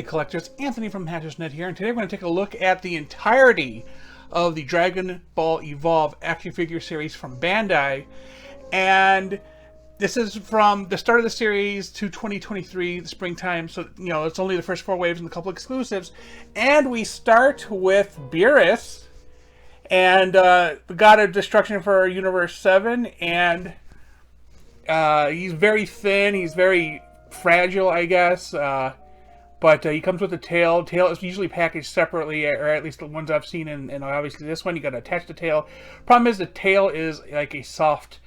Hey collectors, Anthony from HatchersNet here, and today we're going to take a look at the entirety of the Dragon Ball Evolve action figure series from Bandai. And this is from the start of the series to 2023, the springtime, so you know, it's only the first 4 waves and a couple exclusives. And we start with Beerus, and the God of Destruction for Universe 7, and he's very thin, he's very fragile, I guess. But he comes with a tail. Tail is usually packaged separately, or at least the ones I've seen, and obviously this one, you got to attach the tail. Problem is the tail is like a soft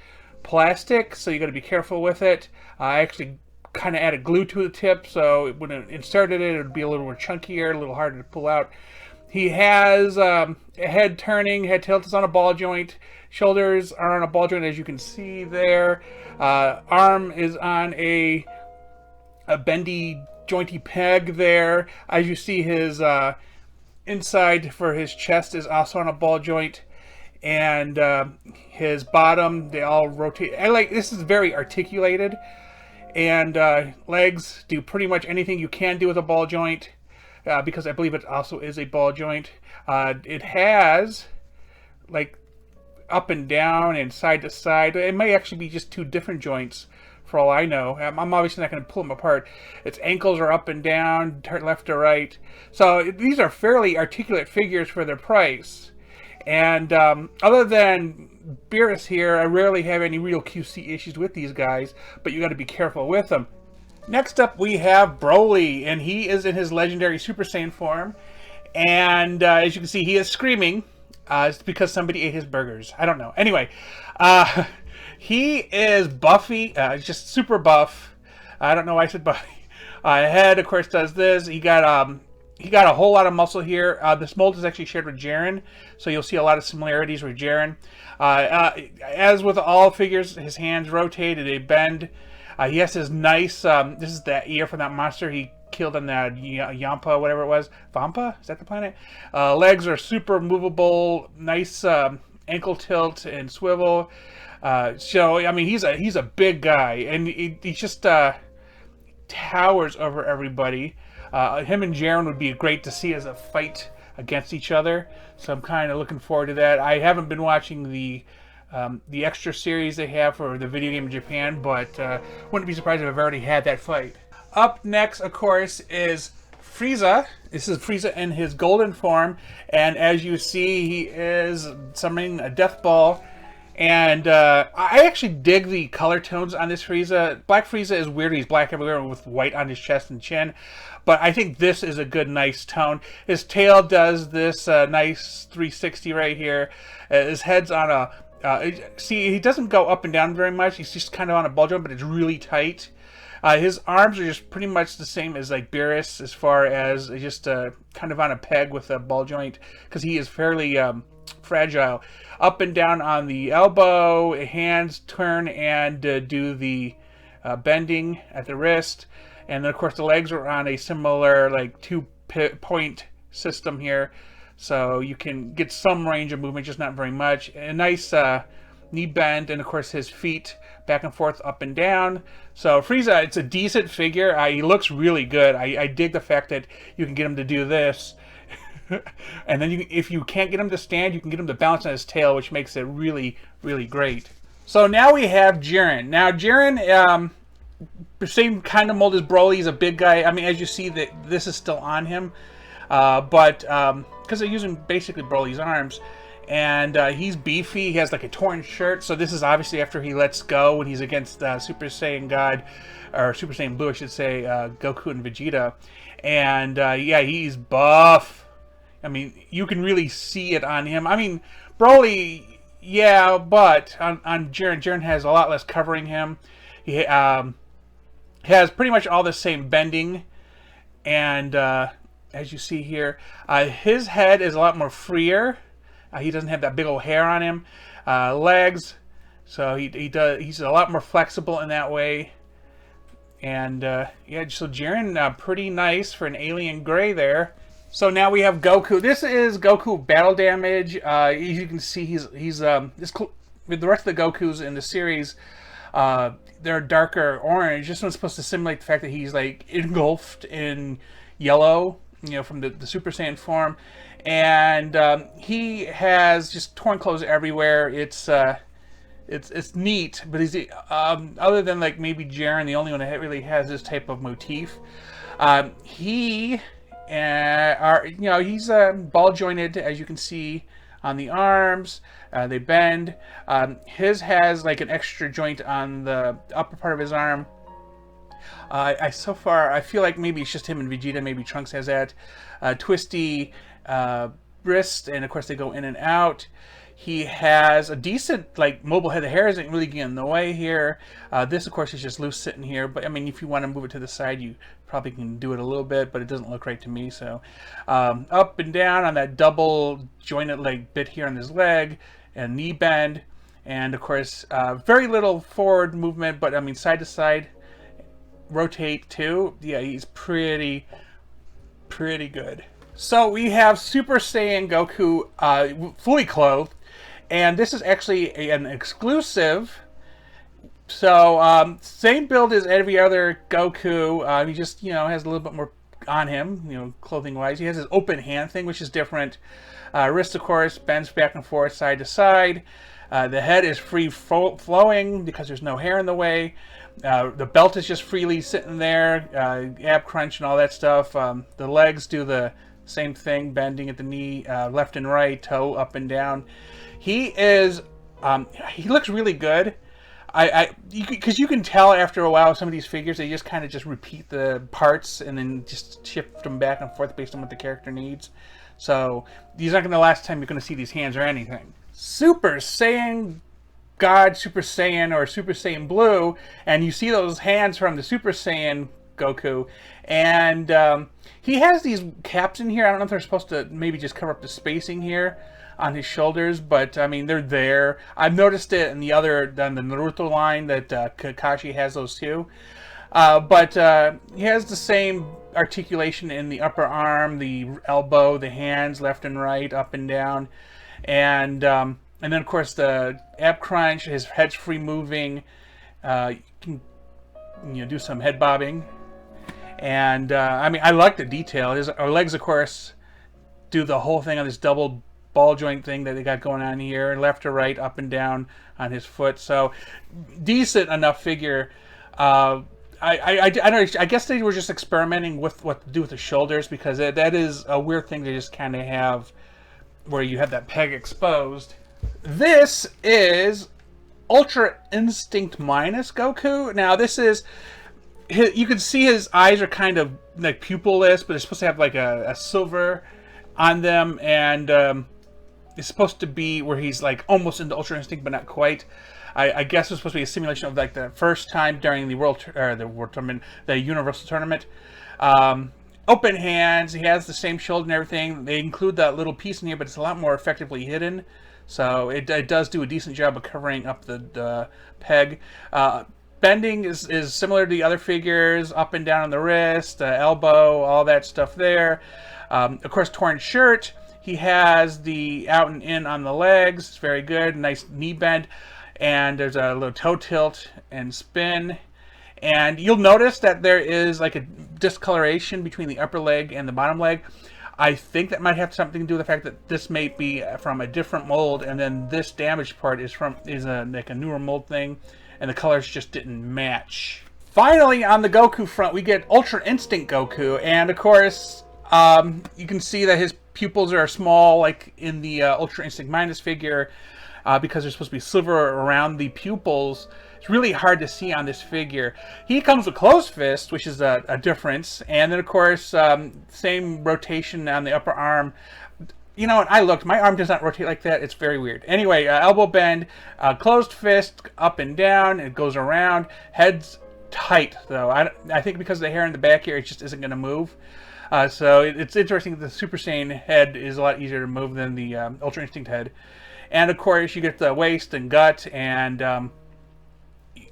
plastic, so you got to be careful with it. I actually kind of added glue to the tip, so when it inserted it, it would be a little more chunkier, a little harder to pull out. He has a head turning, head tilt is on a ball joint, shoulders are on a ball joint, as you can see there. Arm is on a bendy jointy peg there. As you see, his inside for his chest is also on a ball joint, and his bottom, they all rotate. This is very articulated, and legs do pretty much anything you can do with a ball joint, because I believe it also is a ball joint. It has like up and down and side to side. It may actually be just 2 different joints, for all I know. I'm obviously not going to pull them apart. Its ankles are up and down, left to right. So these are fairly articulate figures for their price. And other than Beerus here, I rarely have any real QC issues with these guys, but you got to be careful with them. Next up we have Broly, and he is in his legendary Super Saiyan form. And as you can see, he is screaming. It's because somebody ate his burgers. I don't know. Anyway, he is buffy, just super buff. I don't know why I said buffy. Head, of course, does this. He got a whole lot of muscle here. This mold is actually shared with Jiren, so you'll see a lot of similarities with Jiren. As with all figures, his hands rotate and they bend. He has his nice, this is that ear from that monster he killed on that Yampa, whatever it was. Vampa? Is that the planet? Legs are super movable, nice ankle tilt and swivel. So I mean, he's a big guy, and he just towers over everybody. Him and Jiren would be great to see as a fight against each other. So I'm kind of looking forward to that. I haven't been watching the extra series they have for the video game in Japan, but wouldn't be surprised if I've already had that fight. Up next, of course, is Frieza. This is Frieza in his golden form, and as you see, he is summoning a death ball. And I actually dig the color tones on this Frieza. Black Frieza is weird. He's black everywhere with white on his chest and chin. But I think this is a good, nice tone. His tail does this nice 360 right here. His head's on a... see, he doesn't go up and down very much. He's just kind of on a ball joint, but it's really tight. His arms are just pretty much the same as like Beerus, as far as just kind of on a peg with a ball joint, because he is fairly fragile. Up and down on the elbow, hands turn and do the bending at the wrist, and then of course the legs are on a similar like 2-point system here, so you can get some range of movement, just not very much. A nice knee bend, and of course his feet back and forth, up and down. So Frieza, it's a decent figure. He looks really good. I dig the fact that you can get him to do this. And then if you can't get him to stand, you can get him to balance on his tail, which makes it really, really great. So now we have Jiren. Now Jiren, same kind of mold as Broly. He's a big guy. I mean, as you see, that this is still on him, but because they're using basically Broly's arms. And he's beefy. He has like a torn shirt. So this is obviously after he lets go when he's against Super Saiyan God, or Super Saiyan Blue, I should say, Goku and Vegeta. And yeah, he's buff. I mean, you can really see it on him. I mean, Broly, yeah, but on Jiren has a lot less covering him. He has pretty much all the same bending, and as you see here, his head is a lot more freer. He doesn't have that big old hair on him. Legs, so he's a lot more flexible in that way. And yeah, so Jiren, pretty nice for an alien gray there. So now we have Goku. This is Goku battle damage. As you can see, he's with the rest of the Gokus in the series. They're darker orange. This one's supposed to simulate the fact that he's like engulfed in yellow, from the Super Saiyan form. And he has just torn clothes everywhere. It's neat, but he's other than like maybe Jiren, the only one that really has this type of motif. He's ball jointed, as you can see on the arms. They bend. His has like an extra joint on the upper part of his arm. So far I feel like maybe it's just him and Vegeta. Maybe Trunks has that twisty wrist, and of course they go in and out. He has a decent like mobile head. The hair isn't really getting in the way here. This of course is just loose sitting here, but I mean if you want to move it to the side you probably can do it a little bit, but it doesn't look right to me. So up and down on that double jointed like bit here on his leg, and knee bend, and of course very little forward movement, but I mean side to side rotate too. Yeah, he's pretty good. So we have Super Saiyan Goku fully clothed, and this is actually an exclusive. So same build as every other Goku. He just has a little bit more on him, clothing wise. He has his open hand thing, which is different. Wrist, of course, bends back and forth, side to side. The head is free flowing because there's no hair in the way. The belt is just freely sitting there, ab crunch and all that stuff. The legs do the same thing, bending at the knee, left and right, toe up and down. He looks really good. Because you can tell after a while some of these figures, they just kind of just repeat the parts and then just shift them back and forth based on what the character needs. So these aren't going to be the last time you're going to see these hands or anything. Super Saiyan God, Super Saiyan, or Super Saiyan Blue, and you see those hands from the Super Saiyan Goku, and he has these caps in here. I don't know if they're supposed to maybe just cover up the spacing here on his shoulders, but I mean they're there. I've noticed it in the Naruto line that Kakashi has those too. But he has the same articulation in the upper arm, the elbow, the hands, left and right, up and down, and then of course the ab crunch. His head's free moving. You can do some head bobbing, and I mean I like the detail. His legs, of course, do the whole thing on this double ball joint thing that they got going on here, left to right, up and down on his foot. So decent enough figure. I don't know, I guess they were just experimenting with what to do with the shoulders, because that is a weird thing to just kind of have where you have that peg exposed. This is Ultra Instinct minus Goku. Now this is, you can see his eyes are kind of like pupilless, but they're supposed to have like a silver on them, and it's supposed to be where he's like almost into Ultra Instinct, but not quite. I guess it's supposed to be a simulation of like the first time during the world tournament, the Universal Tournament. Open hands. He has the same shoulder and everything. They include that little piece in here, but it's a lot more effectively hidden. So it does do a decent job of covering up the peg. Bending is similar to the other figures, up and down on the wrist, elbow, all that stuff there. Of course, torn shirt. He has the out and in on the legs. It's very good. Nice knee bend. And there's a little toe tilt and spin. And you'll notice that there is like a discoloration between the upper leg and the bottom leg. I think that might have something to do with the fact that this may be from a different mold, and then this damaged part is like a newer mold thing, and the colors just didn't match. Finally, on the Goku front, we get Ultra Instinct Goku, and of course, you can see that his pupils are small, like in the Ultra Instinct minus figure, because there's supposed to be silver around the pupils. It's really hard to see on this figure. He comes with closed fist, which is a difference. And then, of course, same rotation on the upper arm. You know what? I looked. My arm does not rotate like that. It's very weird. Anyway, elbow bend, closed fist, up and down. It goes around. Head's tight, though. I think because of the hair in the back here, it just isn't going to move. So it's interesting that the Super Saiyan head is a lot easier to move than the Ultra Instinct head. And, of course, you get the waist and gut and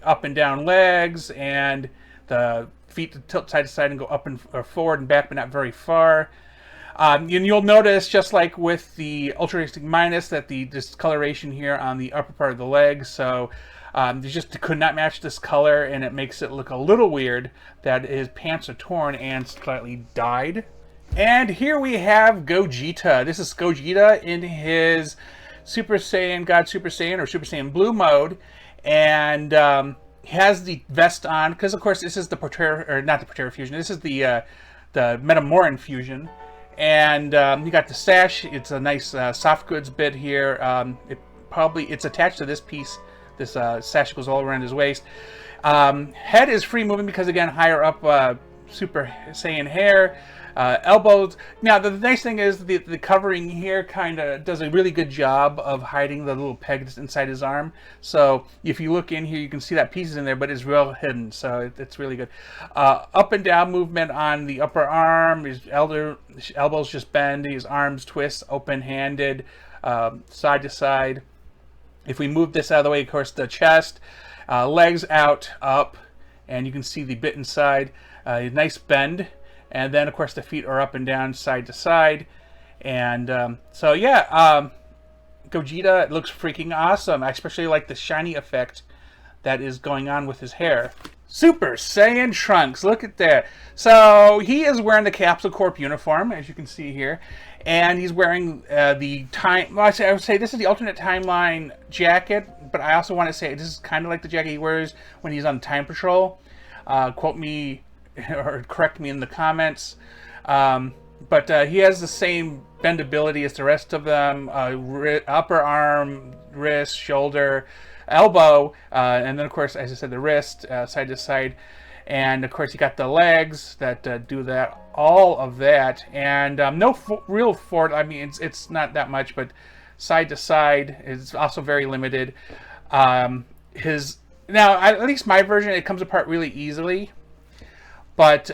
up and down legs, and the feet to tilt side to side and go up and forward and back, but not very far. And you'll notice, just like with the Ultra Instinct minus, that the discoloration here on the upper part of the legs. So They just could not match this color, and it makes it look a little weird that his pants are torn and slightly dyed. And here we have Gogeta. This is Gogeta in his Super Saiyan, God Super Saiyan, or Super Saiyan Blue mode. And he has the vest on, because of course this is the Portera, or not the Portera fusion, this is the Metamoran fusion. And you got the sash. It's a nice soft goods bit here. It's attached to this piece. This sash goes all around his waist. Head is free moving because, again, higher up Super Saiyan hair. Elbows. Now, the nice thing is the covering here kind of does a really good job of hiding the little peg that's inside his arm. So if you look in here, you can see that piece is in there, but it's real hidden. So it's really good. Up and down movement on the upper arm. His elbows just bend. His arms twist, open-handed, side to side. If we move this out of the way, of course, the chest, legs out, up, and you can see the bit inside. Nice bend. And then, of course, the feet are up and down, side to side. And so, yeah, Gogeta looks freaking awesome. I especially like the shiny effect that is going on with his hair. Super Saiyan Trunks, look at that. So he is wearing the Capsule Corp uniform, as you can see here. And he's wearing well, I would say this is the alternate timeline jacket, but I also want to say this is kind of like the jacket he wears when he's on Time Patrol. Quote me or correct me in the comments. But he has the same bendability as the rest of them. Upper arm, wrist, shoulder, elbow, and then of course, as I said, the wrist, side to side. And of course, you got the legs that do that, all of that, and no real forward. I mean, it's not that much, but side to side is also very limited. Now, at least my version, it comes apart really easily. But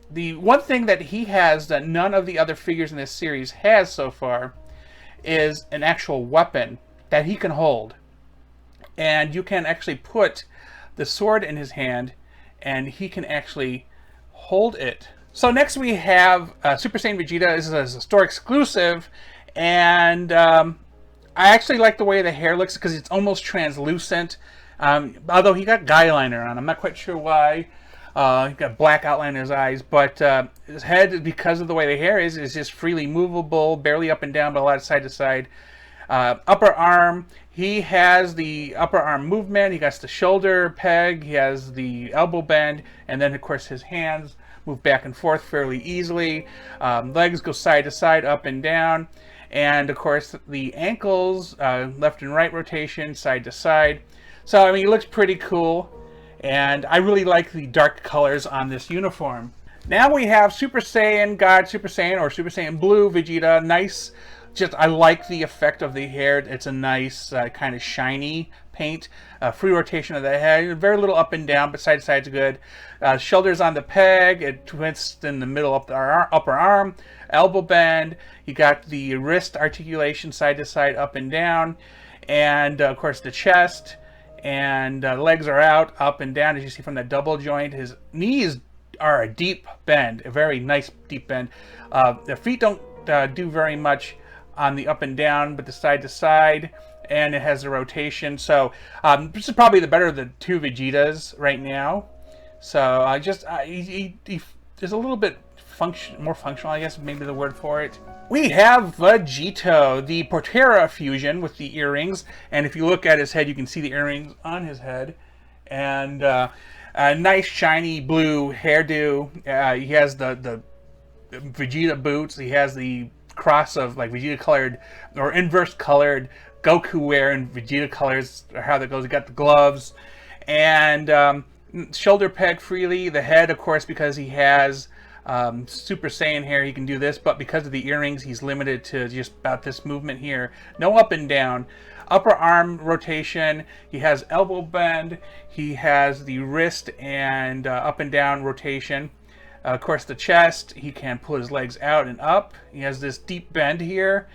the one thing that he has that none of the other figures in this series has so far is an actual weapon that he can hold, and you can actually put the sword in his hand, and he can actually hold it. So next we have Super Saiyan Vegeta. This is a store exclusive, and I actually like the way the hair looks because it's almost translucent. Although he got guy liner on, I'm not quite sure why. He got black outline in his eyes, but his head, because of the way the hair is just freely movable, barely up and down, but a lot of side to side. Upper arm, he has the upper arm movement. He got the shoulder peg. He has the elbow bend, and then of course his hands move back and forth fairly easily. Legs go side to side, up and down, and of course the ankles, left and right rotation, side to side. So I mean, he looks pretty cool. And I really like the dark colors on this uniform. Now we have Super Saiyan God Super Saiyan, or Super Saiyan Blue Vegeta. Nice, I like the effect of the hair. It's a nice kind of shiny paint. Free rotation of the head. Very little up and down, but side to side's good. Shoulders on the peg. It twists in the middle of the upper arm. Elbow bend. You got the wrist articulation, side to side, up and down. And of course the chest. And legs are out, up and down, as you see from that double joint. His knees are a deep bend, a very nice deep bend. The feet don't do very much on the up and down, but the side to side, and it has a rotation. So this is probably the better of the two Vegetas right now. So he is a little bit more functional, I guess, maybe the word for it. We have Vegito, the Portera fusion with the earrings, and if you look at his head, you can see the earrings on his head, and a nice shiny blue hairdo. He has the Vegeta boots. He has the cross of like Vegeta colored or inverse colored Goku wear in Vegeta colors, or how that goes. He got the gloves and shoulder peg freely. The head, of course, because he has Super Saiyan hair, he can do this, but because of the earrings, he's limited to just about this movement here. No up and down. Upper arm rotation, he has elbow bend, he has the wrist and up and down rotation. Of course, the chest, he can pull his legs out and up. He has this deep bend here,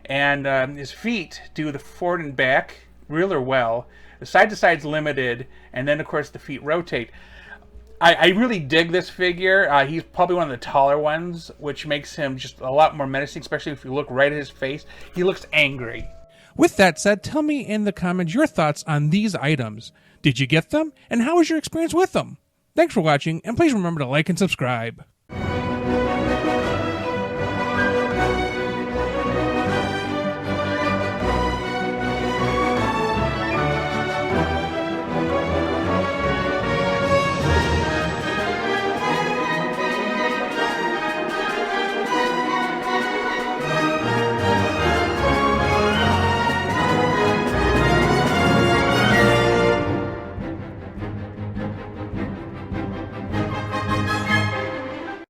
and his feet do the forward and back really well. The side to side's limited, and then of course the feet rotate. I really dig this figure. He's probably one of the taller ones, which makes him just a lot more menacing, especially if you look right at his face. He looks angry. With that said, tell me in the comments your thoughts on these items. Did you get them? And how was your experience with them? Thanks for watching, and please remember to like and subscribe.